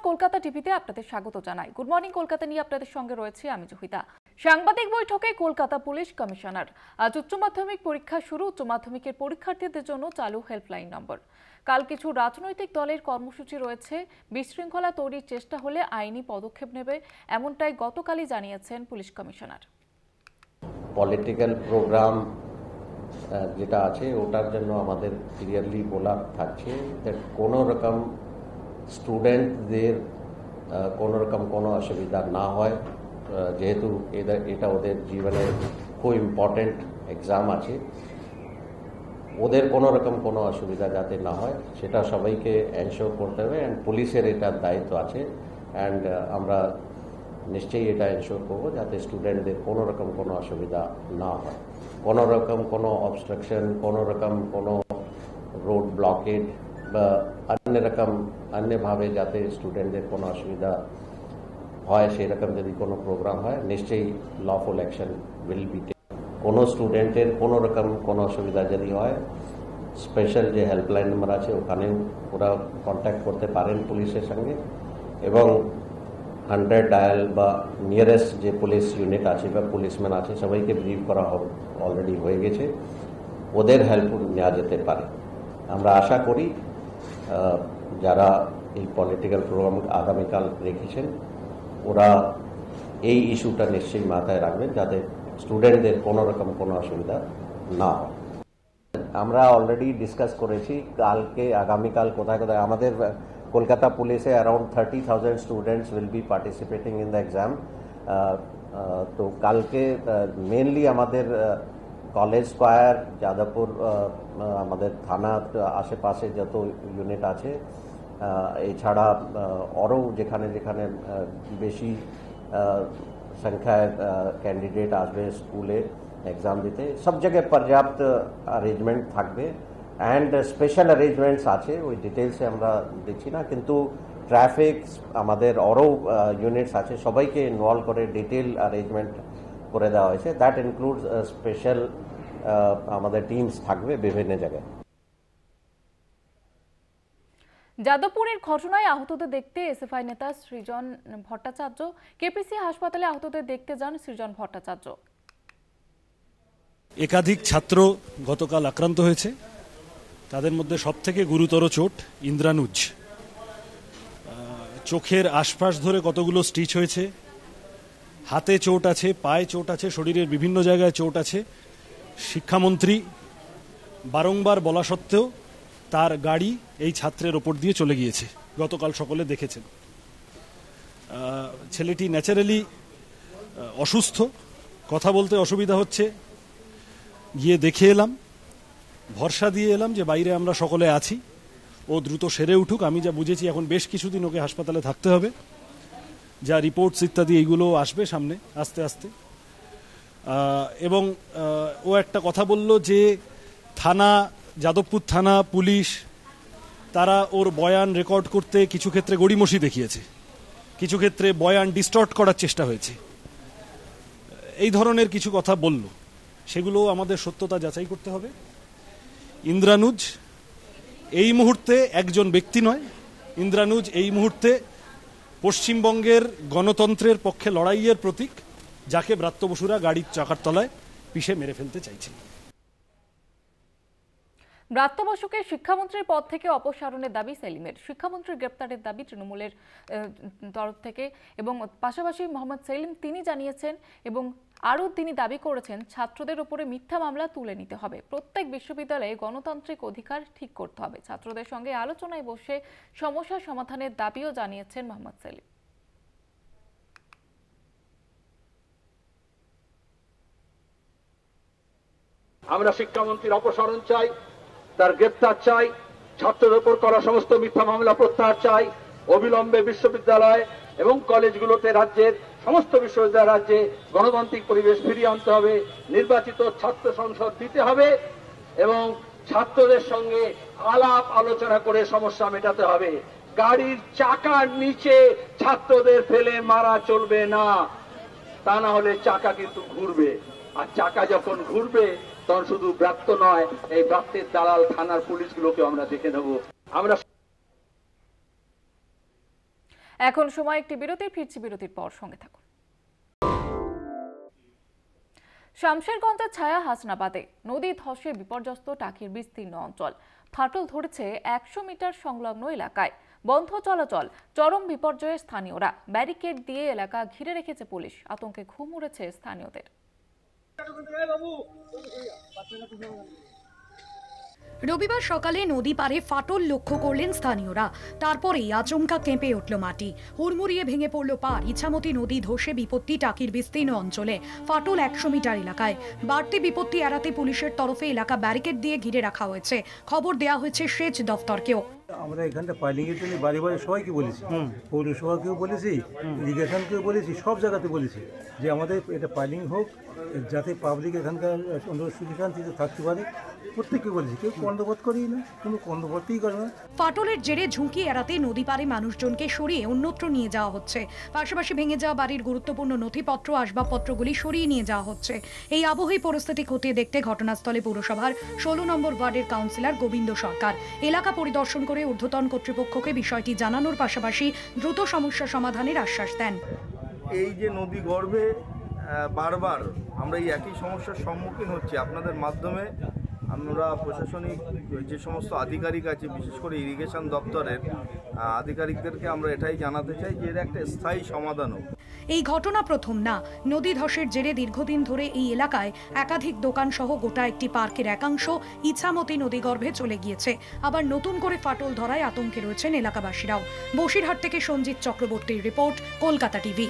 কলকাতা টিভিতে আপনাদের স্বাগত জানাই। গুড মর্নিং কলকাতা নিয়ে আপনাদের সঙ্গে রয়েছে আমি জহিতা। সাংবাদিক বৈঠকে কলকাতা পুলিশ কমিশনার। আজ উচ্চ মাধ্যমিক পরীক্ষা শুরু, উচ্চ মাধ্যমিকের পরীক্ষার্থীদের জন্য চালু হেল্পলাইন নম্বর। কাল কিছু রাজনৈতিক দলের কর্মসূচি রয়েছে, বিশৃঙ্খলা তৈরির চেষ্টা হলে আইনি পদক্ষেপ নেবে, এমনটাই গতকালই জানিয়েছেন পুলিশ কমিশনার। পলিটিক্যাল প্রোগ্রাম যেটা আছে ওটার জন্য আমাদের ক্লিয়ারলি বলা থাকছে যে কোনো রকম স্টুডেন্টদের কোনো রকম কোনো অসুবিধা না হয়, যেহেতু এটা ওদের জীবনের খুব ইম্পর্টেন্ট এক্সাম আছে, ওদের কোনো রকম কোনো অসুবিধা যাতে না হয় সেটা সবাইকে এনশিওর করতে হবে। অ্যান্ড পুলিশের এটার দায়িত্ব আছে, অ্যান্ড আমরা নিশ্চয়ই এটা এনশিওর করবো যাতে স্টুডেন্টদের কোনো রকম কোনো অসুবিধা না হয়। কোনো রকম কোনো অবস্ট্রাকশন, কোনো রকম কোনো রোড ব্লকেড বা অন্যভাবে যাতে স্টুডেন্টদের কোনো অসুবিধা হয় সেরকম যদি কোনো প্রোগ্রাম হয় নিশ্চয়ই lawful action will be taken. কোনো স্টুডেন্টের কোনো রকম কোনো অসুবিধা যদি হয় স্পেশাল যে হেল্পলাইন নাম্বার আছে ওখানেও ওরা কন্ট্যাক্ট করতে পারেন পুলিশের সঙ্গে, এবং 100 ডায়াল বা নিয়ারেস্ট যে পুলিশ ইউনিট আছে বা পুলিশম্যান আছে সবাইকে ব্রিফ করা অলরেডি হয়ে গেছে, ওদের হেল্প নেওয়া যেতে পারে। আমরা আশা করি যারা এই পলিটিক্যাল প্রোগ্রাম আগামীকাল রেখেছেন ওরা এই ইস্যুটা নিশ্চয়ই মাথায় রাখবেন যাতে স্টুডেন্টদের কোনো রকম কোনো অসুবিধা না হয়। আমরা অলরেডি ডিসকাস করেছি কালকে আগামীকাল কোথায় কোথায় আমাদের কলকাতা পুলিশে around 30,000 students will be participating in the exam. তো কালকে মেনলি আমাদের কলেজ স্কোয়ার, যাদবপুর, আমাদের থানা আশেপাশে যত ইউনিট আছে, এছাড়া আরও যেখানে যেখানে বেশি সংখ্যায় ক্যান্ডিডেট আসবে স্কুলে এক্সাম দিতে, সব জায়গায় পর্যাপ্ত অ্যারেঞ্জমেন্ট থাকবে। অ্যান্ড স্পেশাল অ্যারেঞ্জমেন্টস আছে, ওই ডিটেলসে আমরা দিচ্ছি না, কিন্তু ট্রাফিক আমাদের আরও ইউনিটস আছে, সবাইকে ইনভলভ করে ডিটেল অ্যারেঞ্জমেন্ট করে দেওয়া হয়েছে। দ্যাট ইনক্লুডস স্পেশাল আমাদের টিমস থাকবে বিভিন্ন জায়গায়। যাদবপুরের ঘটনায় আহতদের দেখতে এসএফআই নেতা সৃজন ভট্টাচার্য, কেপিসি হাসপাতালে আহতদের দেখতে যান সৃজন ভট্টাচার্য। একাধিক ছাত্র গতকাল আক্রান্ত হয়েছে, তাদের মধ্যে সবথেকে গুরুতর চোট ইন্দ্রানুজ। চোখের আশপাশ ধরে কতগুলো স্টিচ হয়েছে, হাতে চোট আছে, পায়ে চোট আছে, শরীরের বিভিন্ন জায়গায় চোট আছে। শিক্ষামন্ত্রী বারংবার বলা সত্ত্বেও তার গাড়ি এই ছাত্রের ওপর দিয়ে চলে গিয়েছে, গতকাল সকলে দেখেছেন। ছেলেটি ন্যাচারালি অসুস্থ, কথা বলতে অসুবিধা হচ্ছে, গিয়ে দেখে এলাম, ভরসা দিয়ে এলাম যে বাইরে আমরা সকলে আছি, ও দ্রুত সেরে উঠুক। আমি যা বুঝেছি এখন বেশ কিছুদিন ওকে হাসপাতালে থাকতে হবে, যা রিপোর্টস ইত্যাদি এইগুলো আসবে সামনে আস্তে আস্তে। এবং ও একটা কথা বলল যে থানা, যাদবপুর থানা পুলিশ তারা ওর বয়ান রেকর্ড করতে কিছু ক্ষেত্রে গড়িমসি দেখিয়েছে, কিছু ক্ষেত্রে বয়ান ডিস্টর্ট করার চেষ্টা হয়েছে, এই ধরনের কিছু কথা বলল। সেগুলো আমাদের সত্যতা যাচাই করতে হবে। ইন্দ্রানুজ এই মুহূর্তে একজন ব্যক্তি নয়, ইন্দ্রানুজ এই মুহূর্তে পশ্চিমবঙ্গের গণতন্ত্রের পক্ষে লড়াইয়ের প্রতীক, যাকে ব্রাত্য বসুরা গাড়ির চাকার তলায় পিষে মেরে ফেলতে চাইছে। ব্রাত্য বসুকে শিক্ষামন্ত্রীর পদ থেকে অপসারণের দাবি সেলিমের। শিক্ষামন্ত্রীর গ্রেপ্তারের দাবি তৃণমূলের তরফ থেকে, এবং পাশাপাশি মোহাম্মদ সেলিম তিনি জানিয়েছেন এবং আরও তিনি দাবি করেছেন ছাত্রদের উপরে মিথ্যা মামলা তুলে নিতে হবে, প্রত্যেক বিশ্ববিদ্যালয়ে গণতান্ত্রিক অধিকার ঠিক করতে হবে। ছাত্রদের সঙ্গে আলোচনায় বসে সমস্যা সমাধানের দাবিও জানিয়েছেন মোহাম্মদ সেলিম। আমরা শিক্ষামন্ত্রীর অপসারণ চাই, তার গ্রেপ্তার চাই, ছাত্রদের উপর করা সমস্ত মিথ্যা মামলা প্রত্যাহার চাই, অবিলম্বে বিশ্ববিদ্যালয় এবং কলেজগুলোতে রাজ্যের সমস্ত বিশ্ববিদ্যালয় রাজ্যে গণতান্ত্রিক পরিবেশ ফিরিয়ে আনতে হবে, নির্বাচিত ছাত্র সংসদ দিতে হবে এবং ছাত্রদের সঙ্গে আলাপ আলোচনা করে সমস্যা মেটাতে হবে। গাড়ির চাকার নিচে ছাত্রদের ফেলে মারা চলবে না, তা না হলে চাকা কিন্তু ঘুরবে, আর চাকা যখন ঘুরবে তখন শুধু ব্রাত্য নয়, এই ব্রাত্যের দালাল থানার পুলিশগুলোকে আমরা দেখে নেব। আমরা এখন সময় একটি বিরতির, ফিরছি বিরতির পর, সঙ্গে থাকুন। শামশেরগঞ্জের ছায়া হাসনাবাদে নদী ধসে বিপর্যস্ত টাকির বিস্তীর্ণ অঞ্চল। ফাটল ধরেছে 100 মিটার সংলগ্ন এলাকায়। বন্ধ চলাচল, চরম বিপর্যয়ে স্থানীয়রা। ব্যারিকেড দিয়ে এলাকা ঘিরে রেখেছে পুলিশ। আতঙ্কে ঘুম উড়েছে স্থানীয়দের। রবিবার সকালে নদী পারে ফাটল লক্ষ্য করলেন স্থানীয়রা। তারপরেই আচমকা কেঁপে উঠল মাটি, হুড়মুড়িয়ে ভেঙে পড়ল পার। ইছামতি নদী ধসে বিপত্তি টাকির বিস্তীর্ণ অঞ্চলে। ফাটল 100 মিটার এলাকায়। বাড়তি বিপত্তি এড়াতে পুলিশের তরফে এলাকা ব্যারিকেড দিয়ে ঘিরে রাখা হয়েছে। খবর দেওয়া হয়েছে সেচ দফতরকেও। আমরা এখানটা পাইলিং এর জন্য বাড়ি বাড়ি সবাইকে বলেছি, পৌরসভাকেও বলেছি, ইরিগেশনকেও বলেছি, সব জায়গাতে বলেছি যে আমাদের এটা পাইলিং হোক, যাতে পাবলিক এখানকার সুখী শান্তিতে থাকতে পারে। প্রত্যেককে বলেছি, কেউ কন্দবোধ করেই না, কোনো কন্দবোধই করে না। ফাটলের জেরে ঝুঁকি এড়াতে নদী পারে মানুষজনকে সরিয়ে অন্যত্র নিয়ে যাওয়া হচ্ছে। পাশাপাশি ভেঙে যাওয়া বাড়ির গুরুত্বপূর্ণ নথিপত্র, আসবাবপত্রগুলি সরিয়ে নিয়ে যাওয়া হচ্ছে। এই আবহে পরিস্থিতি খতিয়ে দেখতে ঘটনাস্থলে পৌরসভার 16 নম্বর ওয়ার্ডের কাউন্সিলর গোবিন্দ সরকার এলাকা পরিদর্শন করে ঊর্ধ্বতন কর্তৃপক্ষকে বিষয়টি জানানোর পাশাপাশি দ্রুত সমস্যা সমাধানের আশ্বাস দেন। এই যে নদী গর্ভে বারবার আমরা এই একই সমস্যার সম্মুখীন হচ্ছি, আপনাদের মাধ্যমে আমরা প্রশাসনিক যে সমস্ত আধিকারিক আছে, বিশেষ করে ইরিগেশন দপ্তরের আধিকারিকদেরকে আমরা এটাই জানাতে চাই যে এর একটা স্থায়ী সমাধান হোক। এই ঘটনা প্রথম না। নদী ধসের জেরে দীর্ঘদিন ধরে এই এলাকায় একাধিক দোকান সহ গোটা একটি পার্কের একাংশ ইছামতি নদীগর্ভে চলে গিয়েছে। আবার নতুন করে ফাটল ধরায় আতঙ্কে রয়েছেন এলাকাবাসীরাও। বসিরহাট থেকে সঞ্জিত চক্রবর্তীর রিপোর্ট, Kolkata TV.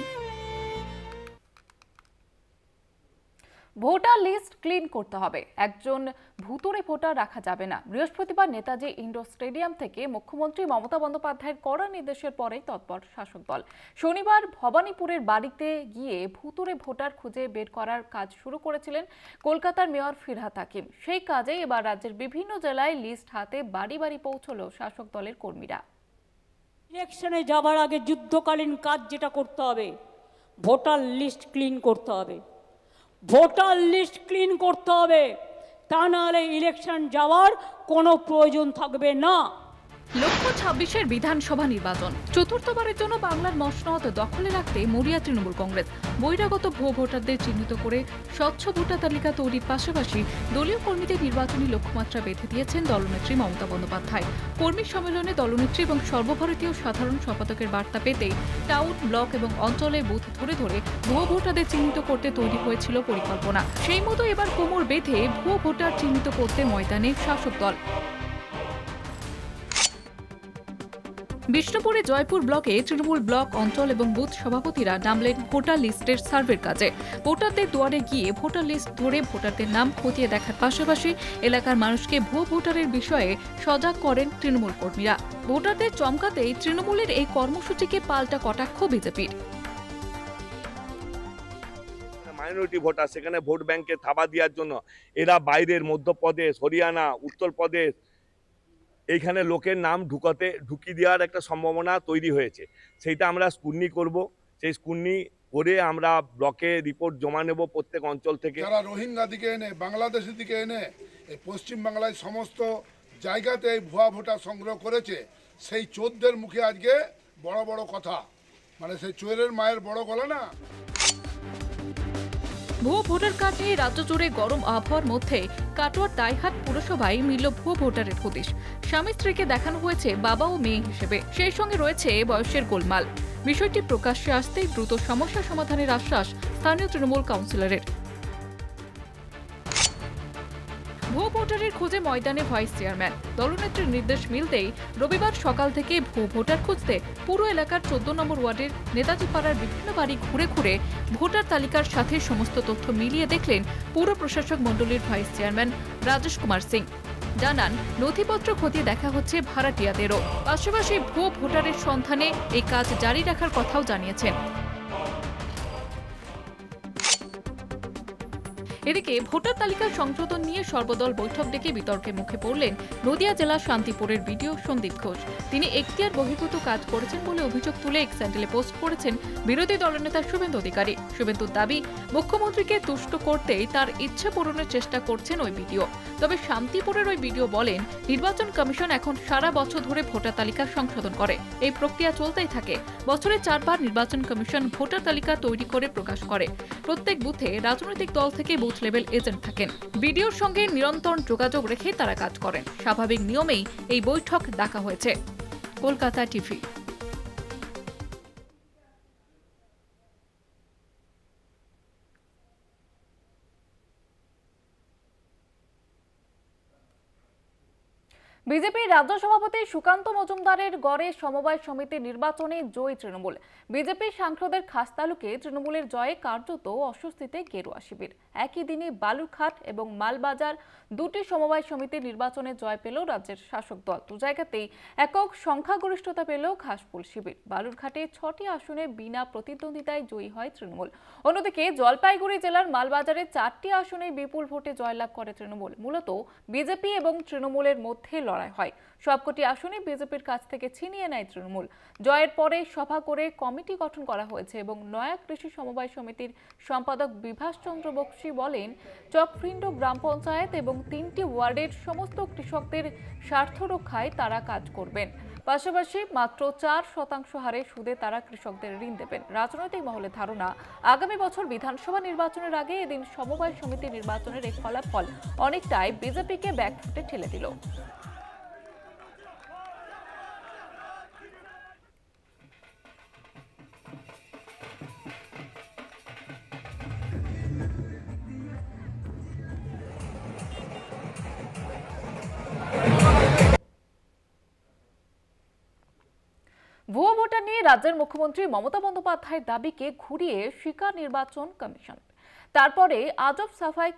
Voter list clean করতে হবে, একজন ভুতুড়ে ভোটার রাখা যাবে না। বৃহস্পতিবার নেতাজি ইন্ডোর স্টেডিয়াম থেকে মুখ্যমন্ত্রী মমতা বন্দ্যোপাধ্যায়ের কড়া নির্দেশের পরেই তৎপর শাসক দল। শনিবার ভবানীপুরের বাড়িতে গিয়ে ভুতুড়ে ভোটার খুঁজে বের করার কাজ শুরু করেছিলেন কলকাতার মেয়র ফিরহাদ হাকিম। সেই কাজে এবার রাজ্যের বিভিন্ন জেলায় লিস্ট হাতে বাড়ি বাড়ি পৌঁছল শাসক দলের কর্মীরা। ইলেকশনে যাবার আগে যুদ্ধকালীন কাজ যেটা করতে হবে, ভোটার লিস্ট ক্লিন করতে হবে। ভোটার লিস্ট ক্লিন করতে হবে, তা নাহলে ইলেকশন যাওয়ার কোনো প্রয়োজন থাকবে না। লক্ষ্য 26-এর বিধানসভা নির্বাচন। চতুর্থবারের জন্য বাংলার মসনদ দখলে রাখতে মরিয়া তৃণমূল কংগ্রেস। বহিরাগত ভুয়ো ভোটারদের চিহ্নিত করে স্বচ্ছ ভোটার তালিকা তৈরির পাশাপাশি দলীয় কর্মীদের নির্বাচনী লক্ষ্যমাত্রা বেঁধে দিয়েছেন দলনেত্রী মমতা বন্দ্যোপাধ্যায়। কর্মী সম্মেলনে দলনেত্রী এবং সর্বভারতীয় সাধারণ সম্পাদকের বার্তা পেতে টাউন, ব্লক এবং অঞ্চলে বুথ ধরে ধরে ভুয়ো ভোটারদের চিহ্নিত করতে তৈরি হয়েছিল পরিকল্পনা। সেই মতো এবার কোমর বেঁধে ভুয়ো ভোটার চিহ্নিত করতে ময়দানে শাসক দল। বিষ্ণুপুরে জয়পুর ব্লকে তৃণমূল ব্লক, অঞ্চল এবং বুথ সভাপতিরা নামলেন ভোটার লিস্টের সার্ভের কাজে। ভোটারদের দুয়ারে গিয়ে ভোটার লিস্ট ধরে ভোটারদের নাম খতিয়ে দেখার পাশাপাশি এলাকার মানুষকে ভুয়ো ভোটারের বিষয়ে সজাগ করেন তৃণমূল কর্মীরা। ভোটারদের চমকাতেই তৃণমূলের এই কর্মসূচিকে পাল্টা কটাক্ষ বিজেপির। মাইনরিটি ভোটার, সেখানে ভোট ব্যাংকে থাবা দেওয়ার জন্য এরা বাইরের মধ্যপ্রদেশ, হরিয়ানা, উত্তরপ্রদেশ এইখানে লোকের নাম ঢুকিয়ে দেওয়ার একটা সম্ভাবনা তৈরি হয়েছে। সেইটা আমরা স্ক্রুটনি করব। সেই স্ক্রুটনি করে আমরা ব্লকে রিপোর্ট জমা নেব প্রত্যেক অঞ্চল থেকে। যারা রোহিঙ্গা দিকে এনে, বাংলাদেশের দিকে এনে এই পশ্চিম বাংলায় সমস্ত জায়গাতে ভুয়া ভোটার সংগ্রহ করেছে, সেই চোরদের মুখে আজকে বড় বড় কথা, মানে সেই চোরের মায়ের বড় গলা না। ভুয়ো ভোটার কার্ড নিয়ে রাজ্য জুড়ে গরম আবহাওয়ার মধ্যে কাটোয়ার দাইহাট পুরসভায় মিলল ভুয়ো ভোটারের হদিশ। স্বামী স্ত্রীকে দেখানো হয়েছে বাবা ও মেয়ে হিসেবে, সেই সঙ্গে রয়েছে বয়সের গোলমাল। বিষয়টি প্রকাশ্যে আসতেই দ্রুত সমস্যা সমাধানের আশ্বাস স্থানীয় তৃণমূল কাউন্সিলরের। ভুয়ো ভোটারের খোঁজে ময়দানে ভাইস চেয়ারম্যান। দলনেত্রীর নির্দেশ মিলতেই রবিবার সকাল থেকে ভুয়ো ভোটার খুঁজতে পুরো এলাকার 14 নম্বর ওয়ার্ডের নেতাজি পাড়ার বিভিন্ন বাড়ি ঘুরে ঘুরে ভোটার তালিকার সাথে সমস্ত তথ্য মিলিয়ে দেখলেন পুর প্রশাসক মণ্ডলীর ভাইস চেয়ারম্যান রাজেশ কুমার সিং। জানান, নথিপত্র খতিয়ে দেখা হচ্ছে ভাড়াটিয়াদেরও। পাশাপাশি ভুয়ো ভোটারের সন্ধানে এই কাজ জারি রাখার কথাও জানিয়েছেন। এদিকে ভোটার তালিকা সংশোধন নিয়ে সর্বদল বৈঠক ডেকে বিতর্কের মুখে পড়লেন নদিয়া জেলার শান্তিপুরের বিডিও সন্দীপ ঘোষ। তিনি এখতিয়ার বহির্ভূত কাজ করেছেন বলে অভিযোগ তুলে এক্স হ্যান্ডেলে পোস্ট করেছেন বিরোধী দলনেতা শুভেন্দু অধিকারী। শুভেন্দুর দাবি, মুখ্যমন্ত্রীকে তুষ্ট করতেই তার ইচ্ছে পূরণের চেষ্টা করছেন ওই বিডিও। তবে শান্তিপুরের ওই ভিডিও বলেন, নির্বাচন কমিশন এখন সারা বছর ধরে ভোটার তালিকা সংশোধন করে। এই প্রক্রিয়া চলতেই থাকে। বছরে 4 বার নির্বাচন কমিশন ভোটার তালিকা তৈরি করে প্রকাশ করে। প্রত্যেক বুথে রাজনৈতিক দল থেকে বুথ লেভেল এজেন্ট থাকেন। ভিডিওর সঙ্গে নিরন্তর যোগাযোগ রেখে তারা কাজ করেন। স্বাভাবিক নিয়মেই এই বৈঠক ডাকা হয়েছে। কলকাতা টিভি। বিজেপির রাজ্য সভাপতি সুকান্ত মজুমদারের গড়ে সমবায় সমিতির নির্বাচনে জয়ী তৃণমূল। বিজেপির সাংসদের খাসতালুকে তৃণমূলের জয়ে কার্যত অস্বস্তিতে গেরুয়া শিবির। একই দিনে বালুরঘাট এবং মালবাজার দুটি সমবায় সমিতির নির্বাচনে জয় পেল রাজ্যের শাসক দল। দু জায়গাতেই একক সংখ্যাগরিষ্ঠতা পেল ঘাসফুল শিবির। বালুরঘাটে 6টি আসনে বিনা প্রতিদ্বন্দ্বিতায় জয়ী হয় তৃণমূল। অন্যদিকে জলপাইগুড়ি জেলার মালবাজারে 4টি আসনে বিপুল ভোটে জয়লাভ করে তৃণমূল। মূলত বিজেপি এবং তৃণমূলের মধ্যে লড়াই হয়। সবকটি আসনে বিজেপির কাছ থেকে ছিনিয়ে নেয় তৃণমূল। জয়ের পরে সভা করে কমিটি গঠন করা হয়েছে এবং নয়া কৃষি সমবায় সমিতির সম্পাদক বিভাস চন্দ্র বক্সী বলেন, চকফ্রিন্ড গ্রাম পঞ্চায়েত এবং 3টি ওয়ার্ডের সমস্ত কৃষকদের স্বার্থ রক্ষায় তারা কাজ করবেন। পাশাপাশি মাত্র 4% হারে সুদে তারা কৃষকদের ঋণ দেবেন। রাজনৈতিক মহলে ধারণা, আগামী বছর বিধানসভা নির্বাচনের আগে এদিন সমবায় সমিতি নির্বাচনের এই ফলাফল অনেকটাই বিজেপিকে ব্যাকফুটে ঠেলে দিল। ভুয়ো ভোটার নিয়ে রাজ্যের মুখ্যমন্ত্রী মমতা বন্দ্যোপাধ্যায়ের দাবিকে ঘুরিয়ে স্বীকার নির্বাচন কমিশন। তারপরে আজব সাফাই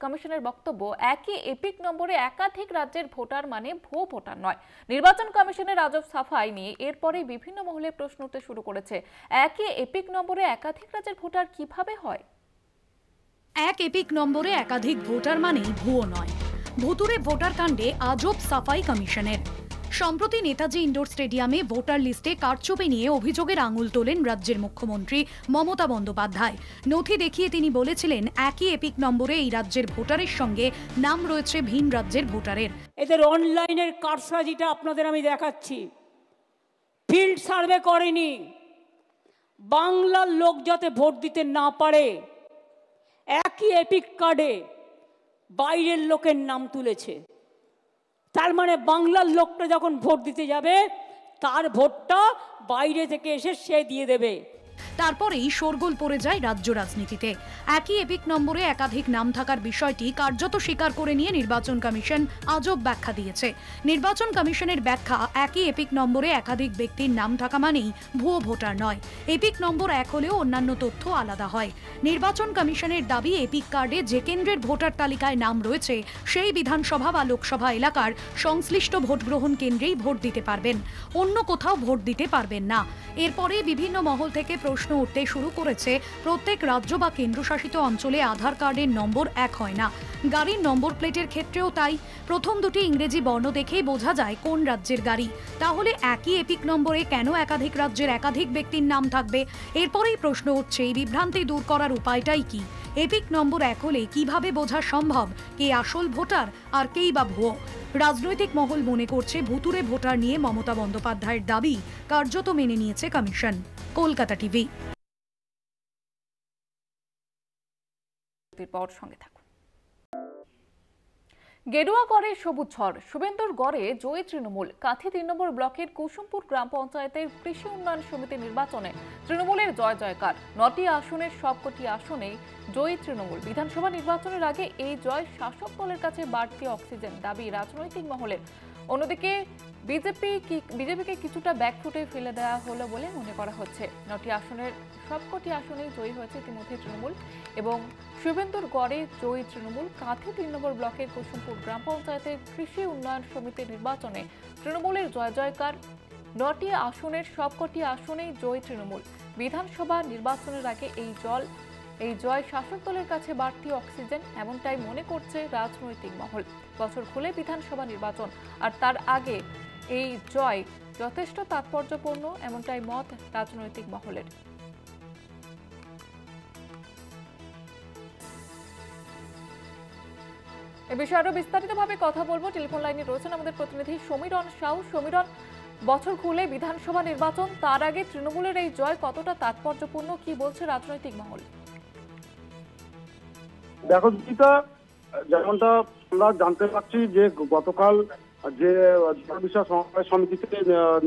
কমিশনের বক্তব্য, একই এপিক নম্বরে একাধিক রাজ্যের ভোটার মানে ভুয়ো ভোটার নয়। নির্বাচন কমিশনের আজব সাফাই নিয়ে এরপরে বিভিন্ন মহলে প্রশ্ন উঠতে শুরু করেছে। একই এপিক নম্বরে একাধিক রাজ্যের ভোটার কিভাবে হয়? এক এপিক নম্বরে একাধিক ভোটার মানেই ভুয়ো নয়। ভুতুরে ভোটার কাণ্ডে আজব সাফাই কমিশনের। সম্প্রতি নেতাজি ইন্ডোর স্টেডিয়ামে ভোটার লিস্টে কারচুপি নিয়ে অভিযোগের আঙুল তোলেন রাজ্যের মুখ্যমন্ত্রী মমতা বন্দ্যোপাধ্যায়। নথি দেখিয়ে তিনি বলেছিলেন, একই এপিক নম্বরে এই রাজ্যের ভোটারের সঙ্গে নাম রয়েছে ভিন রাজ্যের ভোটারের। এদের অনলাইনের কারসাজিটা আপনাদের আমি দেখাচ্ছি। ফিল্ড সার্ভে করেনি, বাংলার লোক যাতে ভোট দিতে না পারে একই এপিক কার্ডে বাইরের লোকের নাম তুলেছে। তার মানে বাংলার লোকটা যখন ভোট দিতে যাবে তার ভোটটা বাইরে থেকে এসে সে দিয়ে দেবে। তারপরেই শোরগোল পড়ে যায় রাজ্য রাজনীতিতে। একই এপিক নম্বরে একাধিক নাম থাকার বিষয়টি কার্যত স্বীকার করে নিয়ে নির্বাচন কমিশন আজব ব্যাখ্যা দিয়েছে। নির্বাচন কমিশনের ব্যাখ্যা, একই এপিক নম্বরে একাধিক ব্যক্তির নাম থাকা মানেই ভুয়ো ভোটার নয়। এপিক নম্বর এক হলেও অন্যান্য তথ্য আলাদা হয়। নির্বাচন কমিশনের দাবি, এপিক কার্ডে যে কেন্দ্রের ভোটার তালিকায় নাম রয়েছে সেই বিধানসভা বা লোকসভা এলাকার সংশ্লিষ্ট ভোট গ্রহণ কেন্দ্রেই ভোট দিতে পারবেন, অন্য কোথাও ভোট দিতে পারবেন না। এরপরে বিভিন্ন মহল থেকে প্রশ্ন উঠতে শুরু করেছে, প্রত্যেক রাজ্য বা কেন্দ্রশাসিত অঞ্চলে আধার কার্ডের নম্বর এক হয় না। গাড়ির নম্বর প্লেটের ক্ষেত্রেও তাই। প্রথম দুটি ইংরেজি বর্ণ দেখেই বোঝা যায় কোন রাজ্যের গাড়ি। তাহলে একই এপিক নম্বরে কেন একাধিক রাজ্যের একাধিক ব্যক্তির নাম থাকবে? এরপরেই প্রশ্ন উঠছে, এই বিভ্রান্তি দূর করার উপায়টাই কি? এপিক নম্বর এক হলে কিভাবে বোঝা সম্ভব কে আসল ভোটার আর কেই বা ভুয়ো? রাজনৈতিক মহল মনে করছে, ভুতুরে ভোটার নিয়ে মমতা বন্দ্যোপাধ্যায়ের দাবি কার্যত মেনে নিয়েছে কমিশন। কলকাতা টিভি। সঙ্গে থাকুন। গেরুয়া গড়ে সবুজ ঝড়, শুভেন্দুর গড়ে জয়ী তৃণমূল। কাঁথি 3 নম্বর ব্লকের কুসুমপুর গ্রাম পঞ্চায়েতের কৃষি উন্নয়ন সমিতি নির্বাচনে তৃণমূলের জয় জয়কার। 9টি আসনের সবকটি আসনে জয়ী তৃণমূল। বিধানসভা নির্বাচনের আগে এই জয় শাসক দলের কাছে বাড়তি অক্সিজেন, দাবি রাজনৈতিক মহলের। অন্যদিকে বিজেপিকে কিছুটা ব্যাকফুটে ফেলে দেওয়া হলো বলে মনে করা হচ্ছে। 9টি আসনের সবকটি আসনেই জয়ী হয়েছে ইতিমধ্যে তৃণমূল এবং শুভেন্দুর গড়ে জয়ী তৃণমূল। কাঁথি 3 নম্বর ব্লকের কুসুমপুর গ্রাম পঞ্চায়েতের কৃষি উন্নয়ন সমিতির নির্বাচনে তৃণমূলের জয় জয়কার। 9টি আসনের সবকটি আসনেই জয়ী তৃণমূল। বিধানসভা নির্বাচনের আগে এই জয় শাসক দলের কাছে বাড়তি অক্সিজেন, এমনটাই মনে করছে রাজনৈতিক মহল। বছর খুলে বিধানসভা নির্বাচন আর তার আগে এই জয় যথেষ্ট তাৎপর্যপূর্ণ, এমনটাই মত রাজনৈতিক মহলের। এ বিষয়ে আরো বিস্তারিতভাবে কথা বলবো। টেলিফোন লাইনে রয়েছেন আমাদের প্রতিনিধি সমীরণ সাউ। সমীরণ, বছর খুলে বিধানসভা নির্বাচন, তার আগে তৃণমূলের এই জয় কতটা তাৎপর্যপূর্ণ, কি বলছে রাজনৈতিক মহল? দেখো গীতা, যেমনটা আমরা জানতে পারছি যে গতকাল যে বিষয় সমবায় সমিতিতে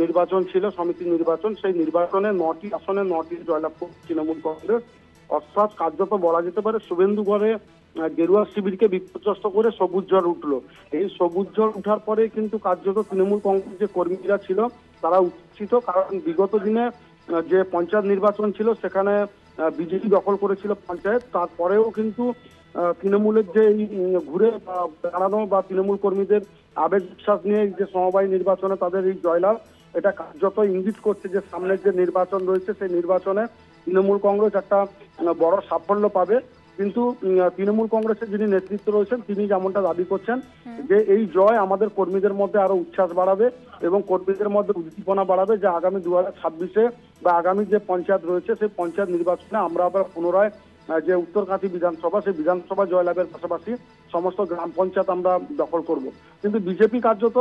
নির্বাচন ছিল, সমিতি নির্বাচন, সেই নির্বাচনে 9টি আসনে 9টি জয়লাভ করছে তৃণমূল কংগ্রেস। অর্থাৎ কার্যত বলা যেতে পারে শুভেন্দুগড়ে গেরুয়া শিবিরকে বিপর্যস্ত করে সবুজ ঝড় উঠলো। এই সবুজ ঝড় উঠার পরে কিন্তু কার্যত তৃণমূল কংগ্রেস যে কর্মীরা ছিল তারা উচ্ছিত, কারণ বিগত দিনে যে পঞ্চায়েত নির্বাচন ছিল সেখানে বিজেপি দখল করেছিল পঞ্চায়েত। তারপরেও কিন্তু তৃণমূলের যে ঘুরে দাঁড়ানো বা তৃণমূল কর্মীদের আবেগ বিশ্বাস নিয়ে যে সমবায় নির্বাচনে তাদের এই জয়লাভ, এটা কার্যত ইঙ্গিত করছে যে সামনের যে নির্বাচন রয়েছে সেই নির্বাচনে তৃণমূল কংগ্রেস একটা বড় সাফল্য পাবে। কিন্তু তৃণমূল কংগ্রেসের যিনি নেতৃত্ব রয়েছেন তিনি যেমনটা দাবি করছেন যে এই জয় আমাদের কর্মীদের মধ্যে আরো উচ্ছ্বাস বাড়াবে এবং কর্মীদের মধ্যে উদ্দীপনা বাড়াবে, যে আগামী 2026-এ বা আগামী যে পঞ্চায়েত রয়েছে সেই পঞ্চায়েত নির্বাচনে আমরা আবার পুনরায় যে উত্তরকাঁথি বিধানসভা, সেই বিধানসভা জয়লাভের পাশাপাশি সমস্ত গ্রাম পঞ্চায়েত আমরা দখল করব। কিন্তু বিজেপি কার্যত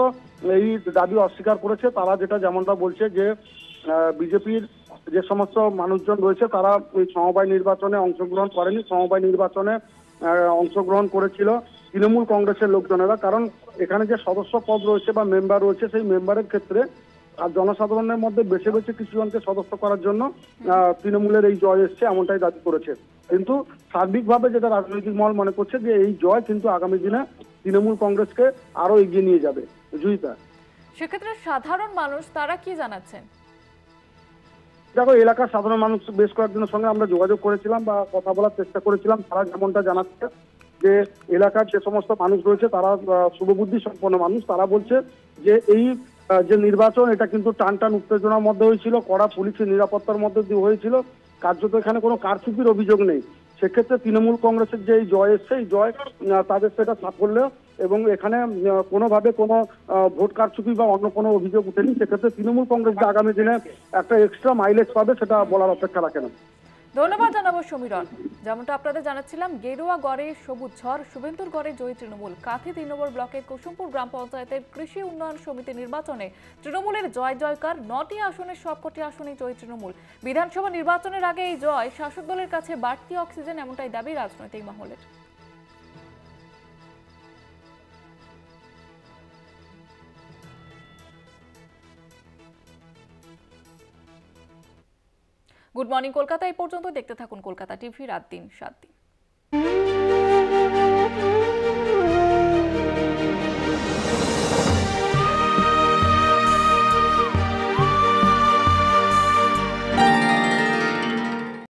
এই দাবি অস্বীকার করেছে। তারা যেটা যেমনটা বলছে যে বিজেপির যে সমস্ত মানুষজন রয়েছে তারা ওই সমবায় নির্বাচনে অংশগ্রহণ করেনি, সমবায় নির্বাচনে অংশগ্রহণ করেছিল তৃণমূল কংগ্রেসের লোকজনেরা। কারণ এখানে যে সদস্য পদ রয়েছে বা মেম্বার রয়েছে সেই মেম্বারের ক্ষেত্রে আর জনসাধারণের মধ্যে বেছে বেছে কিছুজনকে সদস্য করার জন্য তৃণমূলের এই জয় এসছে, এমনটাই দাবি করেছে। কিন্তু সার্বিকভাবে যেটা রাজনৈতিক মহল মনে করছে যে এই জয় কিন্তু আগামী দিনে তৃণমূল কংগ্রেসকে আরো এগিয়ে নিয়ে যাবে। জুইতা, সেক্ষেত্রে সাধারণ মানুষ তারা কি জানাচ্ছেন? দেখো, এলাকার সাধারণ মানুষ বেশ কয়েকজনের সঙ্গে আমরা যোগাযোগ করেছিলাম বা কথা বলার চেষ্টা করেছিলাম। তারা যেমনটা জানাচ্ছে যে এলাকার যে সমস্ত মানুষ রয়েছে তারা শুভবুদ্ধি সম্পন্ন মানুষ। তারা বলছে যে এই যে নির্বাচন এটা কিন্তু টান টান উত্তেজনার মধ্যে হয়েছিল, কড়া পুলিশের নিরাপত্তার মধ্যে দিয়ে হয়েছিল, কার্যত এখানে কোনো কারচুপির অভিযোগ নেই। সেক্ষেত্রে তৃণমূল কংগ্রেসের যে এই জয় এসছে এই জয় তাদের সেটা সাফল্য এবং এখানে কোনোভাবে কোনো ভোট কারচুপি বা অন্য কোনো অভিযোগ উঠেনি। সেক্ষেত্রে তৃণমূল কংগ্রেস যে আগামী দিনে একটা এক্সট্রা মাইলেজ পাবে সেটা বলার অপেক্ষা রাখে না। ধন্যবাদ জানাবো সমীরণ। যেমনটা আপনাদের জানাচ্ছিলাম, গেরুয়া গড়ে সবুজ ঝড়, শুভেন্দুর গড়ে জয়ী তৃণমূল। কাঁথি 3 নম্বর ব্লকের কুসুমপুর গ্রাম পঞ্চায়েতের কৃষি উন্নয়ন সমিতি নির্বাচনে তৃণমূলের জয় জয়কার। 9টি আসনের সবকটি আসনেই জয়ী তৃণমূল। বিধানসভা নির্বাচনের আগে এই জয় শাসক দলের কাছে বাড়তি অক্সিজেন, এমনটাই দাবি রাজনৈতিক মহলের। গুড মর্নিং কলকাতা এই পর্যন্ত। দেখতে থাকুন কলকাতা টিভি, রাত দিন 7 দিন।